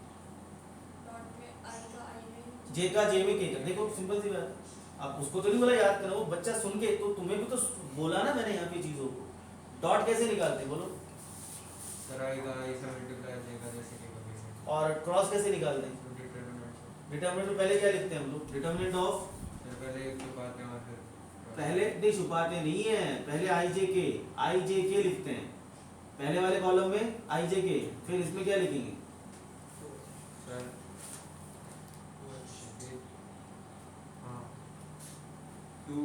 डॉट में I का I में j का j में k का। देखो सिंपल सी बात है, अब उसको तो नहीं बोला याद करो, वो बच्चा सुन के, तो तुम्हें भी तो बोला ना मैंने यहाँ पे चीजों को। डॉट कैसे निकालते हैं बोलो? सर i का i से मल्टीप्लाई j का जैसे कि कोफिशिएंट. और क्रॉस कैसे निकालते हैं? तो डिटरमिनेंट से. डिटरमिनेंट में पहले क्या लिखते हैं हम लोग? डिटरमिनेंट ऑफ, फिर पहले एक के बाद में और फिर पहले नहीं छुपाते नहीं है, पहले i j k लिखते हैं पहले वाले कॉलम में, i j k। फिर इसमें क्या लिखेंगे? सर हाँ 2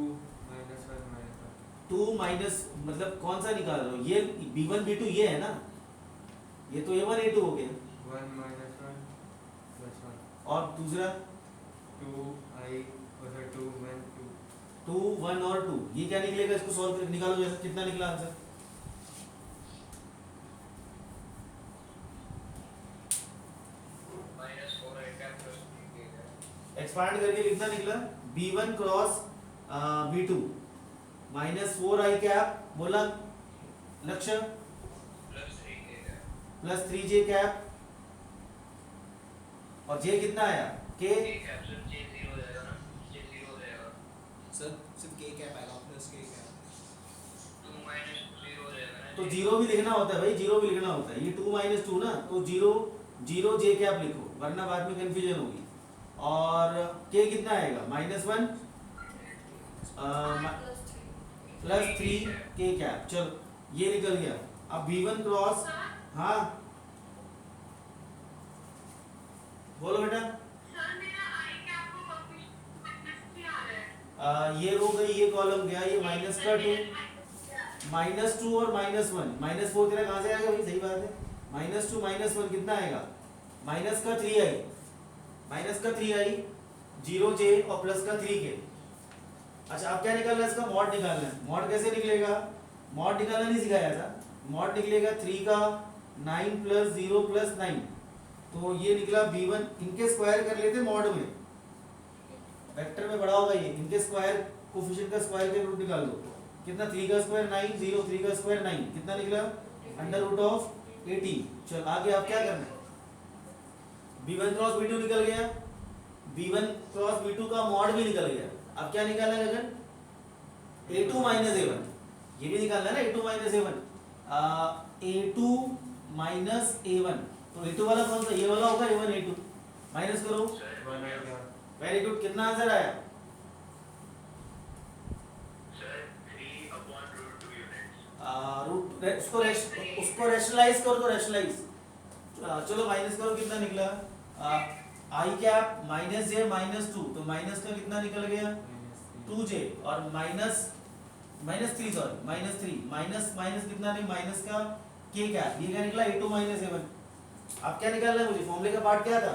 minus 1 minus 1. 2 माइनस मतलब कौन सा निकाल रहे हो? ये b1 b2 ये है ना, ये तो a1 a2 हो गया। 1 minus 1 plus 1. और दूसरा 2 i और फिर 2 1 2. 2 1 और 2, ये क्या निकलेगा? इसको सॉल्व करके निकालो जैसे, कितना निकला answer? -4 i cap plus 3 k cap. Expand करके कितना निकला? b1 cross b2 minus 4 i cap, बोला लक्ष्य, plus 3 k cap. Plus 3j cap, और j कितना आया? k। k cap sir j 0 हो जाएगा ना, j 0 हो जाएगा। सर सिर्फ k कैप आएगा प्लस k कैप. 2 minus 0 हो जाएगा ना। तो जीरो भी लिखना होता है भाई, जीरो भी लिखना होता है। ये 2 माइनस 2 ना, तो जीरो जीरो j कैप लिखो, वरना बाद में कंफ्यूजन होगी। और के कितना आएगा -1 प्लस 3 के कैप। चलो ये निकल गया। अब V1 क्रॉस, हाँ बोलो बेटा। सर मेरा आई कैप को कोएफिशिएंट -3 आ रहा है। ये हो गई, ये कॉलम गया, ये -2 और -1, -4 तेरा कहाँ से आएगा भाई? सही बात है। -2 -1 कितना आएगा? माइनस का 3 आई, 0j और प्लस का 3k। अच्छा अब क्या निकालना है? इसका मॉड निकालना है। मॉड कैसे निकलेगा? मॉड निकालना नहीं सिखाया था। मॉड निकलेगा 3 का 9 + 0 + 9, तो ये निकला V1। इनके स्क्वायर कर लेते मॉड में, वेक्टर में बड़ा होगा ये। इनके स्क्वायर, कोफिशिएंट का स्क्वायर के रूट निकाल दो। कितना? 3 का स्क्वायर 9, 0, 3 का स्क्वायर 9, कितना निकला? √18। चल आगे आप क्या करना है? V1 क्रॉस V2 निकल गया, V1 क्रॉस V2 का मॉड भी निकल गया। अब क्या निकालना है गगन? A2 - A1, ये भी निकालना है ना। A2 - A1, A2 - A1, तो A2 वाला कौन सा? ये वाला होगा, A1 A2 माइनस करो। वेरी गुड, कितना आंसर आया? उसको रेशनलाइज कर दो, रेशनलाइज। चलो माइनस करो, कितना निकला? आई कैप -j -2, तो माइनस का कितना निकल गया? 2j और -3, सॉरी -3, माइनस कितना? नहीं, माइनस का k कैप, ये क्या निकला? A2 - A1। अब क्या निकालना है मुझे? फॉर्मूले का पार्ट क्या था?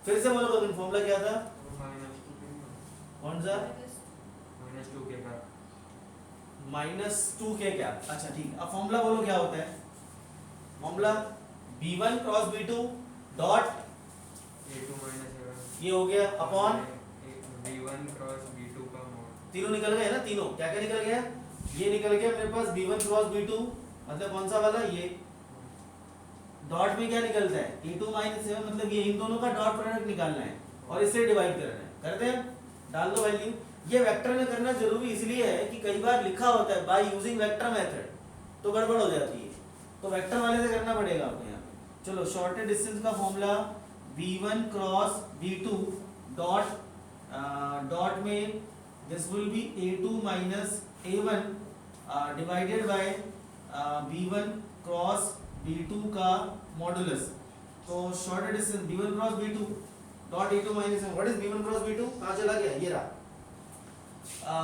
फिर से बोलो कभी, फॉर्मूला क्या था? कौन सा? -2k cap. अच्छा ठीक, अब फॉर्मूला बोलो क्या होता है? Formula V1 cross V2 dot, ये हो गया अपॉन, V1 क्रॉस V2 का मॉड। तीनों निकल गए ना? तीनों क्या क्या निकल गया? ये निकल गया मेरे पास V1 क्रॉस V2, मतलब कौन सा वाला? ये। डॉट में क्या निकलता है? A2 - A1, मतलब ये इन दोनों का डॉट प्रोडक्ट निकालना है और इससे डिवाइड करना है। करते हैं, डाल दो वैल्यू। ये वेक्टर में करना जरूरी इसलिए है कि कई बार लिखा होता है बाय यूजिंग वेक्टर मेथड, तो गड़बड़ हो जाती है, तो वेक्टर वाले से करना पड़ेगा आपको यहाँ पे। चलो शॉर्टेड डिस्टेंस का formula V1 cross V2 dot में this will be A2 - A1 divided by V1 cross V2 का मॉडुलस। तो shortest distance V1 cross V2 dot A2 - A1, what is V1 cross V2? कहाँ चला गया? ये रहा।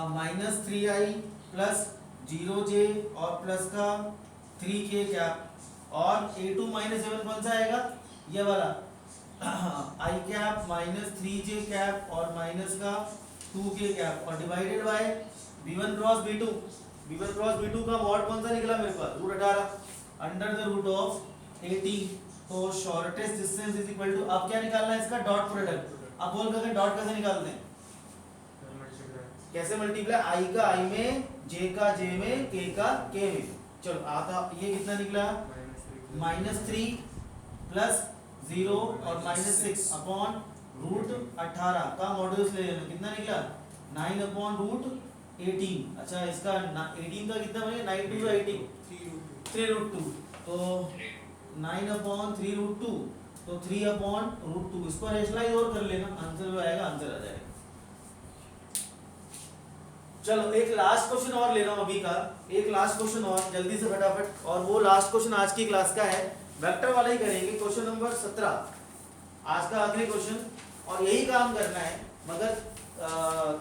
-3i plus 0j और plus का 3k कैप, और A2 - A1 कौन सा आएगा? ये वाला i कैप -3j कैप और माइनस का 2k कैप, और divided by V1 cross V2। V1 cross V2 का मॉड कौन सा निकला मेरे पास? √18 अंडर द रूट ऑफ 18। तो shortest distance is equal to, अब क्या निकालना है? इसका डॉट प्रोडक्ट। अब बोल करके डॉट कैसे निकालते हैं? कैसे मल्टीप्लाई? i का i में, j का j में, k का k में। चलो आता, ये कितना निकला? -3 प्लस 0 और -6 अपॉन √18 का मॉडुलस ले लेना। कितना निकला? 9/√18। अच्छा इसका 18 का कितना बनेगा? 9 2 18, 3√2, तो 9/3√2, तो 3/√2। इसको रेशनलाइज और कर लेना, आंसर जो आएगा आंसर आ जाएगा। चलो एक लास्ट क्वेश्चन और ले रहा हूं अभी का, एक लास्ट क्वेश्चन और जल्दी से फटाफट, और वो लास्ट क्वेश्चन आज की क्लास का है, वेक्टर वाला ही करेंगे। क्वेश्चन नंबर 17 आज का आखिरी क्वेश्चन, और यही काम करना है, मगर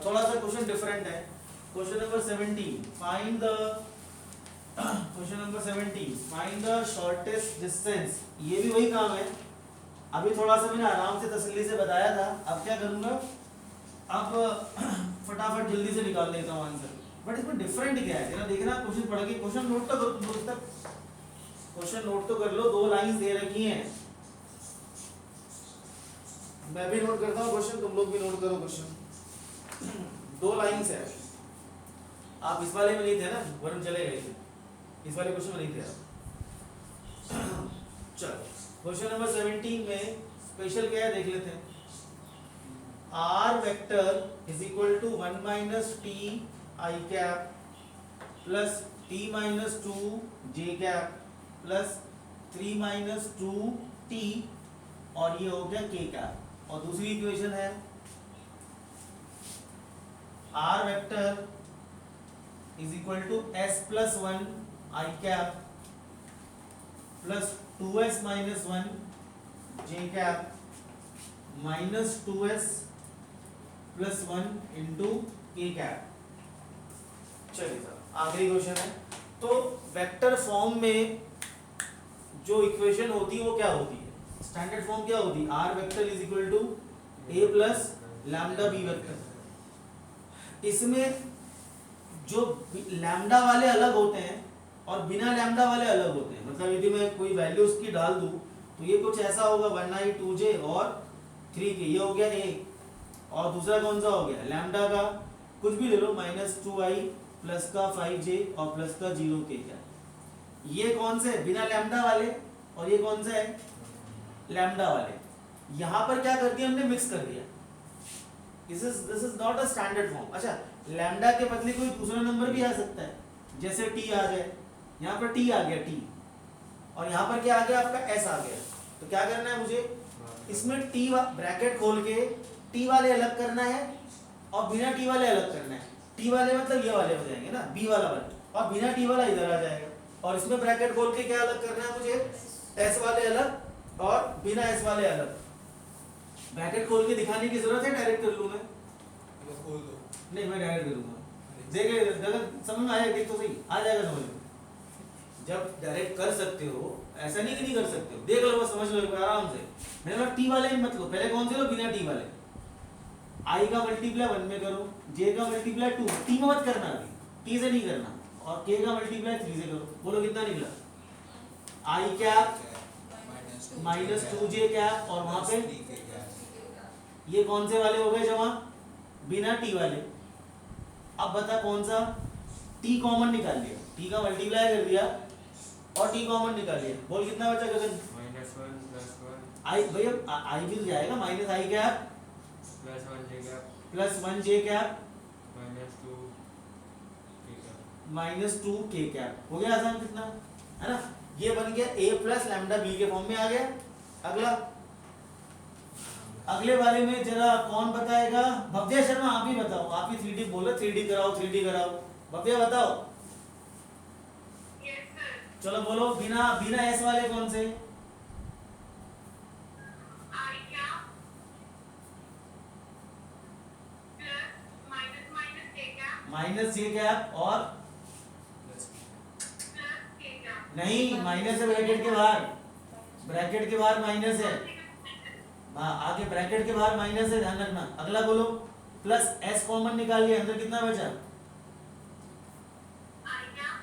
थोड़ा सा क्वेश्चन डिफरेंट है। Question number 17, find the, question number 17 find the shortest distance. ये भी वही काम है, अभी थोड़ा सा मैंने आराम से तसल्ली से बताया था। अब क्या करूंगा? अब फटाफट जल्दी से निकाल देता हूँ आंसर, बट इसमें डिफरेंट क्या है जरा देखना। क्वेश्चन पढ़ के क्वेश्चन नोट तो करो, तुम तक क्वेश्चन नोट तो कर लो। 2 लाइंस दे रखी हैं, मैं भी नोट करता हूँ क्वेश्चन, तुम लोग भी नोट करो क्वेश्चन। 2 लाइंस है। आप इस वाले में नहीं थे ना, वरुण चले गए, इस वाले क्वेश्चन में नहीं थे आप। चलो क्वेश्चन नंबर 17 में स्पेशल क्या है देख लेते हैं। r vector is equal to 1 minus t i cap plus t minus 2 j cap plus 3 minus 2 t, और ये हो गया k कैप। और दूसरी इक्वेशन है r vector is equal to s plus one i cap plus 2s minus one j cap minus 2s plus one into k cap. चलिए sir आखिरी question है। तो वेक्टर फॉर्म में जो इक्वेशन होती है वो क्या होती है? स्टैंडर्ड फॉर्म क्या होती है? R vector is equal to a plus lambda b vector. इसमें जो लैम्डा वाले अलग होते हैं और बिना लैम्डा वाले अलग होते हैं। मतलब यदि मैं कोई वैल्यू उसकी डाल दूं तो ये कुछ ऐसा होगा 1i 2j और 3k, ये हो गया ए। और दूसरा कौन सा हो गया? लैम्डा का कुछ भी ले लो, -2i प्लस का 5j और प्लस का 0k क्या। ये कौन से बिना लैम्डा वाले और ये कौन से है? लैम्डा वाले। यहाँ पर क्या कर दिया हमने? मिक्स कर दिया। This is not a standard form. अच्छा, लैम्डा के बदले कोई दूसरा नंबर भी आ सकता है, जैसे टी आ जाए, यहाँ पर टी आ गया टी, और यहाँ पर क्या आ गया आपका एस आ गया। तो क्या करना है मुझे? इसमें टी ब्रैकेट खोल के टी वाले अलग करना है और बिना टी वाले अलग करना है। टी वाले मतलब ये वाले हो जाएंगे ना, बी वाला वाले, और बिना टी वाला इधर आ जाएगा। और इसमें ब्रैकेट खोल के क्या अलग करना है मुझे? एस वाले अलग और बिना एस वाले अलग। ब्रैकेट खोल के दिखाने की जरूरत है? डायरेक्ट कर लूँ मैं? खोल दो। नहीं, मैं डायरेक्ट करूँगा। देखे गलत समझ में आया? देख तो सही, आ जाएगा समझ में। जब डायरेक्ट कर सकते हो, ऐसा नहीं कि नहीं कर सकते हो, देख लो, समझ लो आराम से। मैंने बोला टी वाले मत लो, पहले कौन से लो? बिना टी वाले। आई का मल्टीप्लाई 1 में करो, जे का मल्टीप्लाई 2, टी में मत करना, अभी टी से नहीं करना, और के का मल्टीप्लाई 3 से करो। बोलो कितना निकला? आई कैप -2j कैप, और वहां पे ये कौन से वाले हो गए जमा? बिना टी वाले। अब बता कौन सा? टी कॉमन निकाल लिया, टी का मल्टीप्लाई कर दिया और टी कॉमन निकाल लिया। बोल कितना बचा गगन? -1 + 1 आई भैया आई भी जाएगा, माइनस आई कैप +1 j कैप प्लस 1 जे कैप -2 k कैप -2 के कैप। हो गया आसान कितना, है ना? ये बन गया a प्लस लैम्डा बी के फॉर्म में आ गया। अगला, अगले वाले में जरा कौन बताएगा? भव्या शर्मा, आप ही बताओ। आप ही 3D बोलो, 3D कराओ, 3D कराओ। भव्या बताओ। Yes, sir. चलो बोलो, बिना एस वाले कौन से? I cap plus minus K cap minus J cap और plus K cap. नहीं, माइनस है ब्रैकेट के बाहर, ब्रैकेट के बाहर माइनस है। हाँ, आगे ब्रैकेट के बाहर माइनस है, ध्यान रखना। अगला बोलो, प्लस एस कॉमन निकाल लिया, अंदर कितना बचा? I cap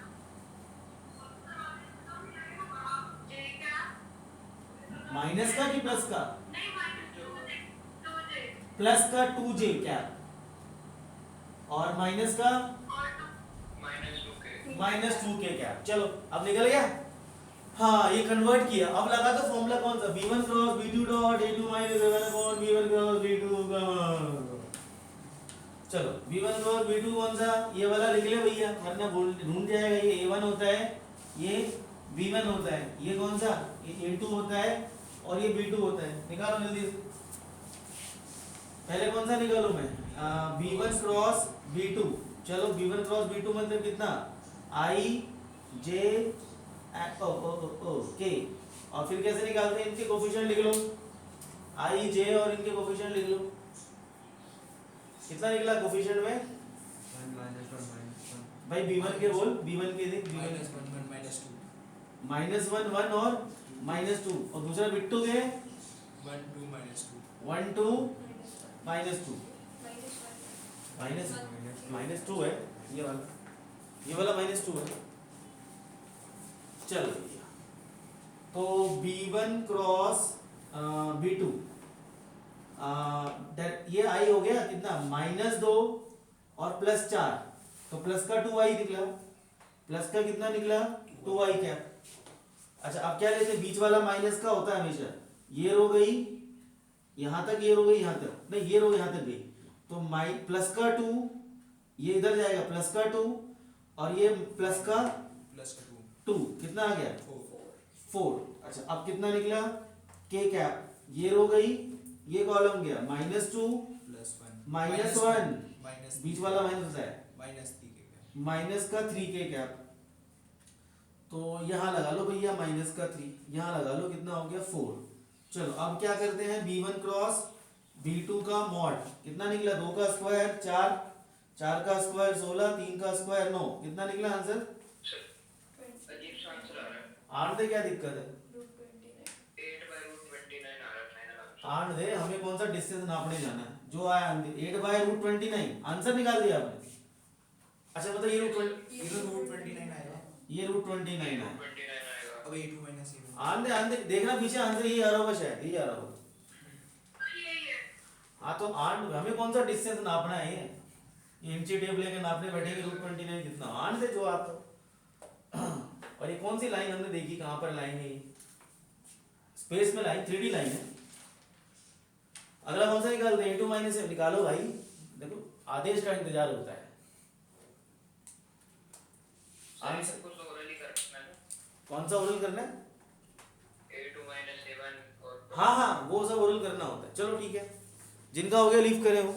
J cap. Minus का कि प्लस का? नहीं, minus 2J. प्लस का 2j कैप, और माइनस का और -2k -2k कैप। चलो अब निकल गया। हाँ, ये कन्वर्ट किया। अब लगा दो फॉर्मूला कौन सा? b1 cross b2 dot a2 minus a1 upon b1 cross b2 का। चलो b1 क्रॉस b2 कौन सा? ये वाला लिख ले भैया, वरना ढूंढ जाएगा। ये a1 होता है, ये b1 होता है, ये कौन सा? ये a2 होता है और ये b2 होता है। निकालो जल्दी से। पहले कौन सा निकालूं मैं? b1 cross b2। चलो b1 क्रॉस b2 मतलब कितना? i j के, और फिर कैसे निकालते हैं? इनके कोफिशिएंट लिख लो, आई जे और इनके कोफिशिएंट लिख लो। कितना निकला कोफिशिएंट में? 1 - 1 -1 भाई b1 के बोल, b1 के देख, b1 -1 -2 -1 1 और -2, और दूसरा बिट्टू के 1 2 -2 1 2 -2 -2 है। ये वाला -2 है। चलो भैया, तो b1 क्रॉस b2, ये आई हो गया कितना? -2 और +4, तो प्लस का 2i निकला, प्लस का कितना निकला? 2i cap. अच्छा, अब क्या लेते हैं? बीच वाला माइनस का होता है हमेशा। ये रो गई यहाँ तक, ये रो गई यहाँ तक, नहीं ये रो यहाँ तक गई, तो प्लस का 2 ये इधर जाएगा, प्लस का 2, और ये प्लस का 2, कितना आ गया? 4। अच्छा, अब कितना निकला? के कैप, ये रो गई ये कॉलम गया -2 +1 -1 माइनस बीच वाला माइनस होता है -3 के क्या माइनस का 3 के कैप, तो यहाँ लगा लो भैया माइनस का 3, यहाँ लगा लो कितना हो गया 4। चलो अब क्या करते हैं b1 क्रॉस b2 का मॉड, कितना निकला 2 का स्क्वायर 4, 4 का स्क्वायर 16, 3 का स्क्वायर 9, कितना निकला आंसर? अजीब सा आंसर आ रहा है। आठ दे, क्या दिक्कत है? √29 8/√29 आ रहा है फाइनल आंसर। आठ दे, हमें कौन सा डिस्टेंस नापने जाना है, जो आया 8/√29 आंसर निकाल दिया आपने। अच्छा मतलब ये √29 आएगा। ये √29 है। 29 आएगा। अब a2 माइनस a1 आंदे देखना पीछे आंसर यही आ रहा होगा, शायद यही आ रहा होगा। यही है। हाँ तो आठ, हमें कौन सा डिस्टेंस नापना है, ये इंची टेप लेके नापने बैठेंगे √29 कितना, आठ दे जो आप। और ये कौन सी लाइन हमने देखी, कहाँ पर लाइन है ये? स्पेस में लाइन, 3D लाइन है। अगला कौन सा निकालते हैं? a2 माइनस a, निकालो भाई, देखो आदेश का इंतजार होता है। आंसर को ओरली करना है। कौन सा ओरल करना है? a2 - a1 और हाँ हाँ वो सब ओरल करना होता है। चलो ठीक है, जिनका हो गया लीव करें वो।